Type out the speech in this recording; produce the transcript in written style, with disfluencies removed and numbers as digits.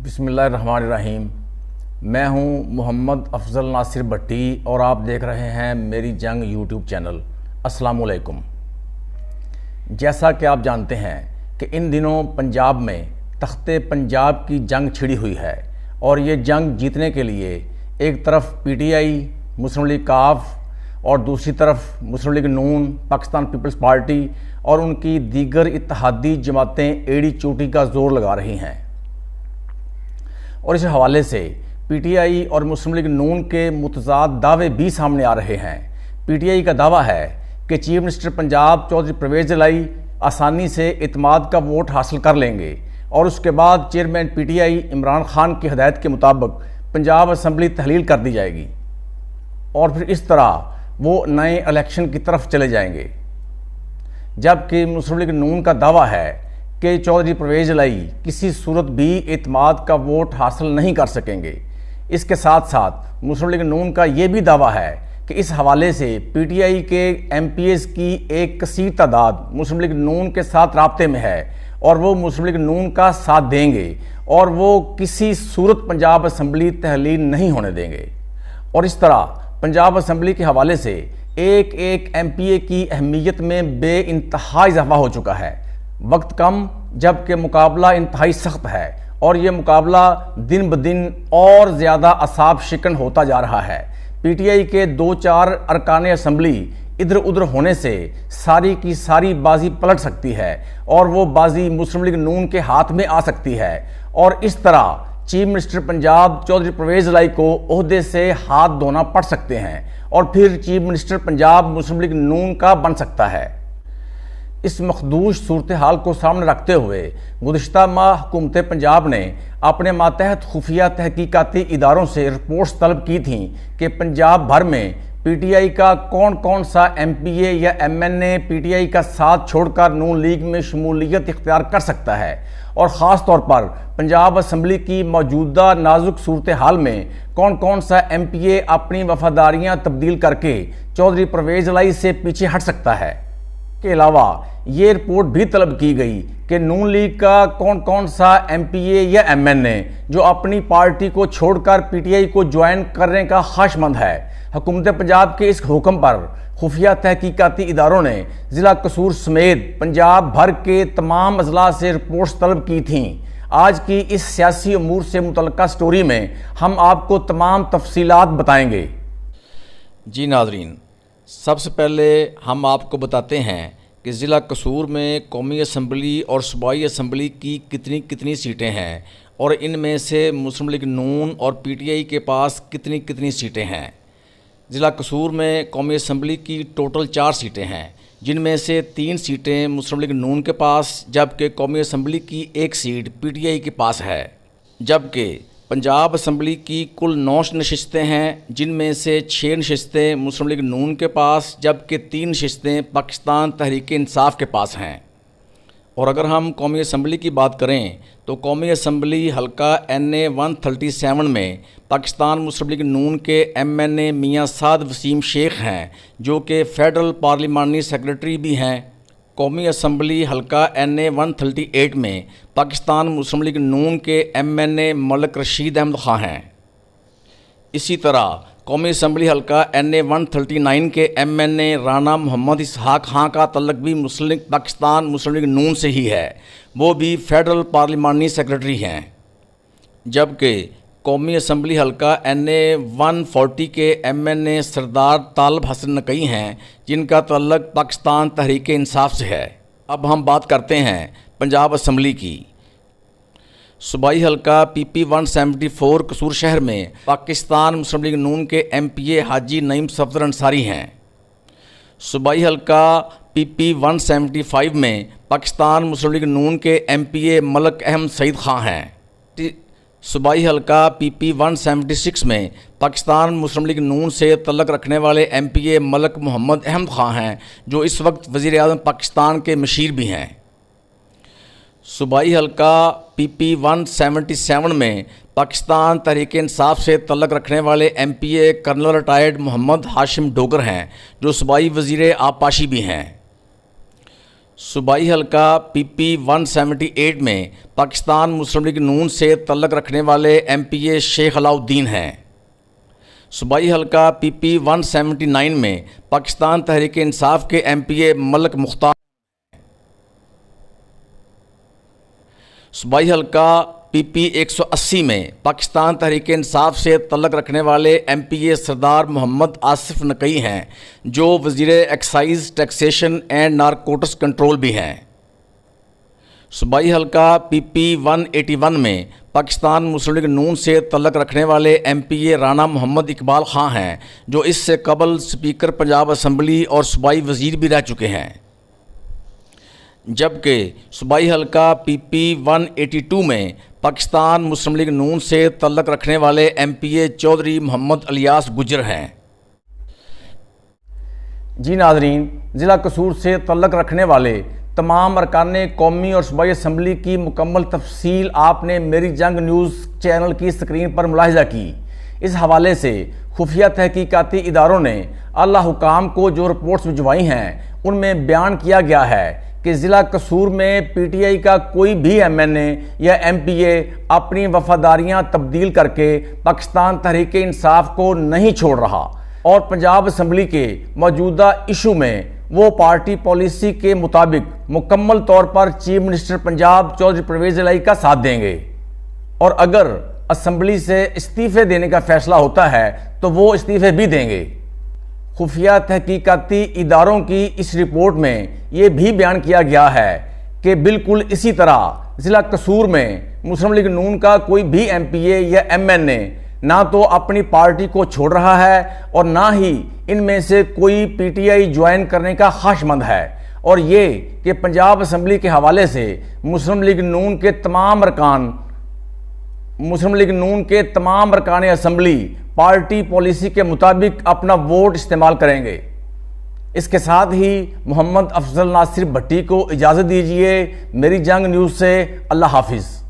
बिस्मिल्लाहिर्रहमानिर्रहीम। मैं हूं मोहम्मद अफजल नासिर भट्टी और आप देख रहे हैं मेरी जंग यूट्यूब चैनल। अस्सलामुअलैकुम। जैसा कि आप जानते हैं कि इन दिनों पंजाब में तख्ते पंजाब की जंग छिड़ी हुई है और ये जंग जीतने के लिए एक तरफ पीटीआई मुस्लिम लीग काफ और दूसरी तरफ मुस्लिम लीग नून, पाकिस्तान पीपल्स पार्टी और उनकी दीगर इत्तेहादी जमातें एड़ी चोटी का जोर लगा रही हैं। और इस हवाले से पीटीआई और मुस्लिम लीग नून के मुतजाद दावे भी सामने आ रहे हैं। पीटीआई का दावा है कि चीफ मिनिस्टर पंजाब चौधरी परवेज़ जलाई आसानी से इत्माद का वोट हासिल कर लेंगे और उसके बाद चेयरमैन पीटीआई इमरान खान की हदायत के मुताबिक पंजाब असम्बली तहलील कर दी जाएगी और फिर इस तरह वो नए इलेक्शन की तरफ चले जाएंगे। जबकि मुस्लिम लीग नून का दावा है कि चौधरी परवेज़ जलाई किसी सूरत भी इत्माद का वोट हासिल नहीं कर सकेंगे। इसके साथ साथ मुस्लिम लीग नून का ये भी दावा है कि इस हवाले से पीटीआई के एमपीएस की एक कसीर तादाद मुस्लिम लीग नून के साथ राब्ते में है और वो मुस्लिम लीग नून का साथ देंगे और वो किसी सूरत पंजाब असम्बली तहलील नहीं होने देंगे। और इस तरह पंजाब असम्बली के हवाले से एक एक एमपीए की अहमियत में बेइंतहा इजाफा हो चुका है। वक्त कम जबकि मुकाबला इंतहाई सख्त है और ये मुकाबला दिन ब दिन और ज़्यादा असाब शिकन होता जा रहा है। पीटीआई के 2-4 अरकान असम्बली इधर उधर होने से सारी की सारी बाजी पलट सकती है और वो बाजी मुस्लिम लीग नून के हाथ में आ सकती है और इस तरह चीफ मिनिस्टर पंजाब चौधरी परवेज़ जलाई को ओहदे से हाथ धोना पड़ सकते हैं और फिर चीफ मिनिस्टर पंजाब मुस्लिम लीग नून का बन सकता है। इस मखदूश सूरत हाल को सामने रखते हुए गुज़िश्ता माह हुकूमत पंजाब ने अपने मातहत खुफिया तहकीकाती इदारों से रिपोर्ट्स तलब की थीं कि पंजाब भर में पीटीआई का कौन कौन सा एमपीए या एमएनए पीटीआई का साथ छोड़कर नून लीग में शमूलियत इख्तियार कर सकता है और ख़ास तौर पर पंजाब असम्बली की मौजूदा नाजुक सूरत हाल में कौन कौन सा एमपीए अपनी वफादारियाँ तब्दील करके चौधरी परवेज़ जलाई से पीछे हट सकता है। के अलावा ये रिपोर्ट भी तलब की गई कि नून लीग का कौन कौन सा एमपीए या एमएनए जो अपनी पार्टी को छोड़कर पीटीआई को ज्वाइन करने का ख्वाहिशमंद है। हुकूमत पंजाब के इस हुक्म पर खुफिया तहकीकाती इदारों ने ज़िला कसूर समेत पंजाब भर के तमाम अजला से रिपोर्ट्स तलब की थीं। आज की इस सियासी अमूर से मुतल्लिका स्टोरी में हम आपको तमाम तफसीलात बताएंगे। जी नाज़रीन, सबसे पहले हम आपको बताते हैं कि ज़िला कसूर में कौमी असम्बली और सूबाई असम्बली की कितनी कितनी सीटें हैं और इनमें से मुस्लिम लीग नून और पीटीआई के पास कितनी कितनी सीटें हैं। ज़िला कसूर में कौमी असम्बली की टोटल 4 सीटें हैं, जिनमें से 3 सीटें मुस्लिम लीग नून के पास जबकि कौमी असम्बली की 1 सीट पीटीआई के पास है। जबकि पंजाब असम्बली की कुल 9 नशिस्तें हैं, जिनमें से 6 नशिस्तें मुस्लिम लीग नून के पास जबकि 3 नशिस्तें पाकिस्तान तहरीक इंसाफ के पास हैं। और अगर हम कौमी असम्बली की बात करें तो कौमी असम्बली हल्का NA 137 में पाकिस्तान मुस्लिम लीग नून के MNA मियाँ साद वसीम शेख हैं, जो कि फेडरल पार्लिमानी सेक्रेटरी भी हैं। कौमी असम्बली हल्का NA 138 में पाकिस्तान मुस्लिम लीग नून के MNA मलिक रशीद अहमद खां हैं। इसी तरह कौमी असम्बली हल्का NA 139 के MNA राना मोहम्मद इसहाक खां का तल्लक भी पाकिस्तान मुस्लिम लीग नून से ही है, वो भी फेडरल पार्लिमानी सेक्रेटरी हैं। जबकि कौमी असम्बली हल्का NA 140 के MNA सरदार तालब हसन नकई हैं, जिनका तल्लक पाकिस्तान तहरीक इंसाफ से है। अब हम बात करते हैं पंजाब असम्बली की। सूबाई हल्का PP 174 कसूर शहर में पाकिस्तान मुस्लिम लीग नून के MPA हाजी नईम सफदर अंसारी हैं। सूबाई हल्का PP 175 में पाकिस्तान मुस्लिम लीग नून के MPA मलिक अहमद सईद खां हैं। सूबाई हल्का PP 176 में पाकिस्तान मुस्लिम लीग नून से तल्लक रखने वाले MPA मलिक मोहम्मद अहमद खां हैं, जो इस वक्त वज़ीर आज़म पाकिस्तान के मशीर भी हैं। सूबाई हल्का PP 177 में पाकिस्तान तहरीक इंसाफ से तल्लक रखने वाले MPA colonel retired Mohammad Hashim Dogar हैं, जो सूबाई वज़ीर आबपाशी भी हैं। सूबाई हल्का PP 178 में पाकिस्तान मुस्लिम लीग नून से तल्लक रखने वाले MPA शेख अलाउद्दीन हैं। सूबाई हल्का PP 179 में पाकिस्तान तहरीक इंसाफ के MPA मलक मुख्तार। सूबाई हल्का PP 180 में पाकिस्तान तहरीक इंसाफ से तल्लक रखने वाले MPA सरदार मोहम्मद आसिफ नकई हैं, जो वज़ीर excise taxation and narcotics control भी हैं। सूबाई हल्का PP 181 में पाकिस्तान मुस्लिम लीग नून से तल्लक रखने वाले MPA राना मोहम्मद इकबाल खां हैं, जो इससे कबल स्पीकर पंजाब असम्बली और सूबाई वज़ीर भी रह चुके हैं। जबकि सूबाई हल्का PP 182 में पाकिस्तान मुस्लिम लीग नून से तल्लक रखने वाले MPA चौधरी मोहम्मद इलियास गुजर हैं। जी नाज़रीन, ज़िला कसूर से तल्लक रखने वाले तमाम अरकान कौमी और सूबाई असम्बली की मुकम्मल तफसील आपने मेरी जंग न्यूज़ चैनल की स्क्रीन पर मुलाहिज़ा की। इस हवाले से खुफिया तहकीकाती इदारों ने आला हुकाम को जो रिपोर्ट्स भिजवाई हैं, उनमें बयान किया गया है कि ज़िला कसूर में PTI का कोई भी MNA या MPA अपनी वफादारियां तब्दील करके पाकिस्तान तहरीक इंसाफ को नहीं छोड़ रहा और पंजाब असम्बली के मौजूदा इशू में वो पार्टी पॉलिसी के मुताबिक मुकम्मल तौर पर चीफ मिनिस्टर पंजाब चौधरी परवेज़ इलाही का साथ देंगे और अगर असम्बली से इस्तीफ़े देने का फैसला होता है तो वो इस्तीफ़े भी देंगे। खुफिया तहकीकाती इदारों की इस रिपोर्ट में ये भी बयान किया गया है कि बिल्कुल इसी तरह ज़िला कसूर में मुस्लिम लीग नून का कोई भी MPA या MNA ना तो अपनी पार्टी को छोड़ रहा है और ना ही इनमें से कोई PTI ज्वाइन करने का ख्वाहिशमंद है, और ये कि पंजाब असम्बली के हवाले से मुस्लिम लीग नून के तमाम अरकान असम्बली पार्टी पॉलिसी के मुताबिक अपना वोट इस्तेमाल करेंगे। इसके साथ ही मोहम्मद अफजल नासिर भट्टी को इजाज़त दीजिए। मेरी जंग न्यूज़ से अल्लाह हाफिज़।